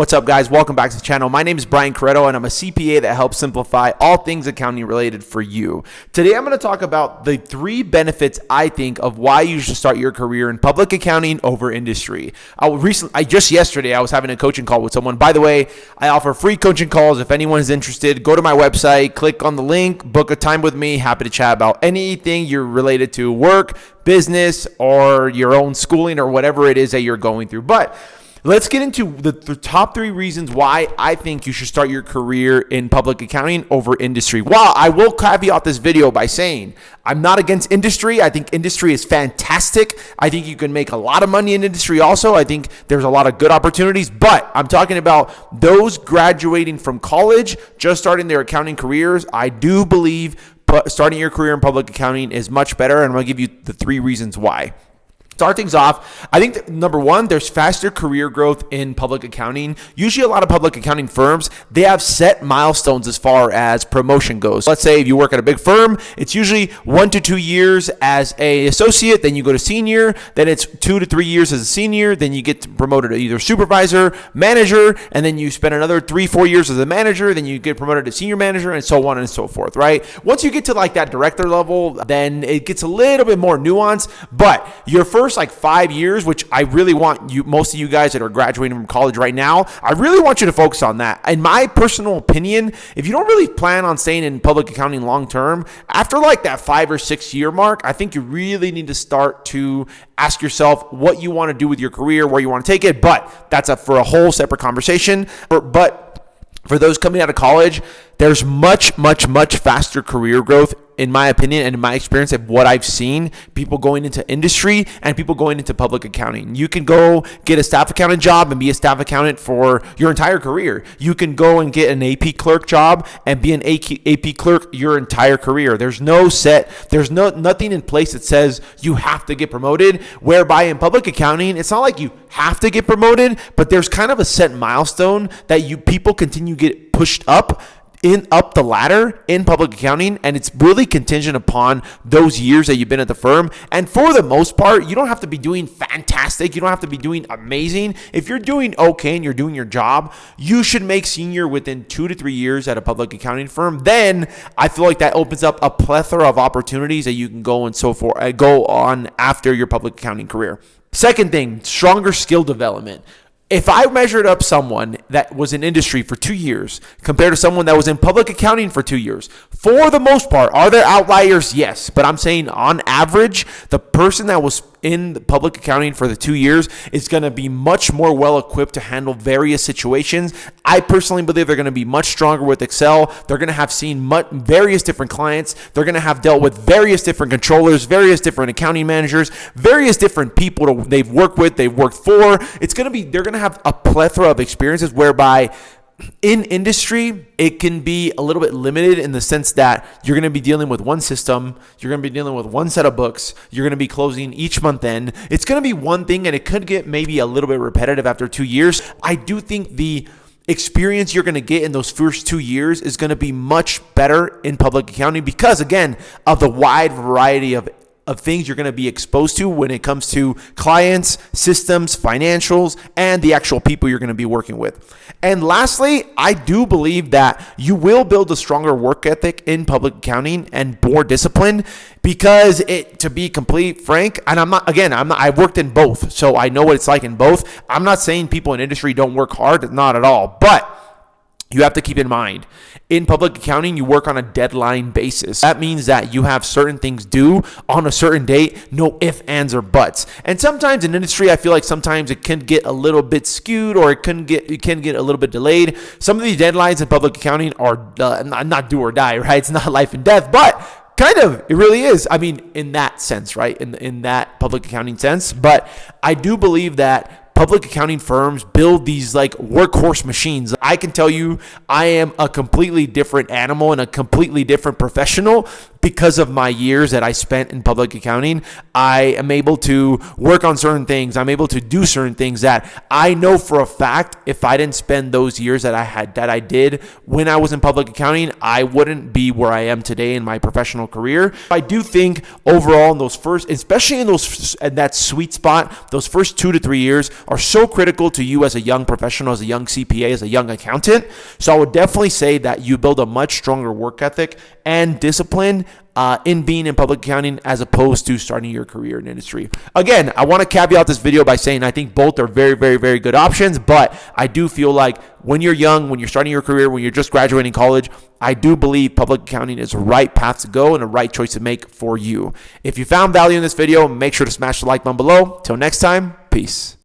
What's up, guys? Welcome back to the channel. My name is Brian Coretto, and I'm a CPA that helps simplify all things accounting related for you. Today, I'm going to talk about the 3 benefits I think of why you should start your career in public accounting over industry. Just yesterday, I was having a coaching call with someone. By the way, I offer free coaching calls. If anyone is interested, go to my website, click on the link, book a time with me. Happy to chat about anything you're related to work, business, or your own schooling, or whatever it is that you're going through. But let's get into the top 3 reasons why I think you should start your career in public accounting over industry. While I will caveat this video by saying I'm not against industry. I think industry is fantastic. I think you can make a lot of money in industry also. I think there's a lot of good opportunities, but I'm talking about those graduating from college, just starting their accounting careers. I do believe starting your career in public accounting is much better, and I'm going to give you the 3 reasons why. Start things off, I think number 1, there's faster career growth in public accounting. Usually a lot of public accounting firms, they have set milestones as far as promotion goes. Let's say if you work at a big firm, it's usually 1 to 2 years as an associate, then you go to senior, then it's 2 to 3 years as a senior, then you get promoted to either supervisor, manager, and then you spend another 3-4 years as a manager, then you get promoted to senior manager, and so on and so forth, right? Once you get to like that director level, then it gets a little bit more nuanced, but your first like 5 years, which I really want you, most of you guys that are graduating from college right now, I really want you to focus on that. In my personal opinion, if you don't really plan on staying in public accounting long term, after like that 5 or 6 year mark, I think you really need to start to ask yourself what you want to do with your career, where you want to take it. But that's up for a whole separate conversation. But for those coming out of college, there's much faster career growth, in my opinion, and in my experience of what I've seen, people going into industry and people going into public accounting. You can go get a staff accountant job and be a staff accountant for your entire career. You can go and get an AP clerk job and be an AP clerk your entire career. There's nothing in place that says you have to get promoted, whereby in public accounting, it's not like you have to get promoted, but there's kind of a set milestone that people continue to get pushed up the ladder in public accounting, and it's really contingent upon those years that you've been at the firm. And for the most part, you don't have to be doing fantastic. You don't have to be doing amazing. If you're doing okay and you're doing your job, you should make senior within 2 to 3 years at a public accounting firm. Then I feel like that opens up a plethora of opportunities that you can go on after your public accounting career. Second thing, stronger skill development. If I measured up someone that was in industry for 2 years compared to someone that was in public accounting for 2 years, for the most part, are there outliers? Yes. But I'm saying on average, the person that was in the public accounting for the 2 years is going to be much more well equipped to handle various situations. I personally believe they're going to be much stronger with Excel. They're going to have seen various different clients. They're going to have dealt with various different controllers, various different accounting managers, various different people they've worked with, they've worked for. They're going to have a plethora of experiences, whereby in industry, it can be a little bit limited in the sense that you're going to be dealing with one system, you're going to be dealing with one set of books, you're going to be closing each month end. It's going to be one thing, and it could get maybe a little bit repetitive after 2 years. I do think the experience you're going to get in those first 2 years is going to be much better in public accounting because, again, of the wide variety of things you're going to be exposed to when it comes to clients, systems, financials, and the actual people you're going to be working with. And lastly, I do believe that you will build a stronger work ethic in public accounting and more discipline because to be complete frank, and I've worked in both, so I know what it's like in both. I'm not saying people in industry don't work hard, not at all, but you have to keep in mind, in public accounting, you work on a deadline basis. That means that you have certain things due on a certain date, no ifs, ands, or buts. And sometimes in industry, I feel like sometimes it can get a little bit skewed, or it can get a little bit delayed. Some of these deadlines in public accounting are not do or die, right? It's not life and death, but kind of, it really is. I mean, in that sense, right? In that public accounting sense. But I do believe that public accounting firms build these like workhorse machines. I can tell you I am a completely different animal and a completely different professional because of my years that I spent in public accounting, I am able to work on certain things. I'm able to do certain things that I know for a fact if I didn't spend those years that I did when I was in public accounting, I wouldn't be where I am today in my professional career. I do think overall in those first, especially in that sweet spot, those first 2 to 3 years are so critical to you as a young professional, as a young CPA, as a young accountant. So I would definitely say that you build a much stronger work ethic and discipline in being in public accounting as opposed to starting your career in industry. Again, I want to caveat this video by saying I think both are very, very, very good options, but I do feel like when you're young, when you're starting your career, when you're just graduating college, I do believe public accounting is the right path to go and a right choice to make for you. If you found value in this video, make sure to smash the like button below. Till next time, peace.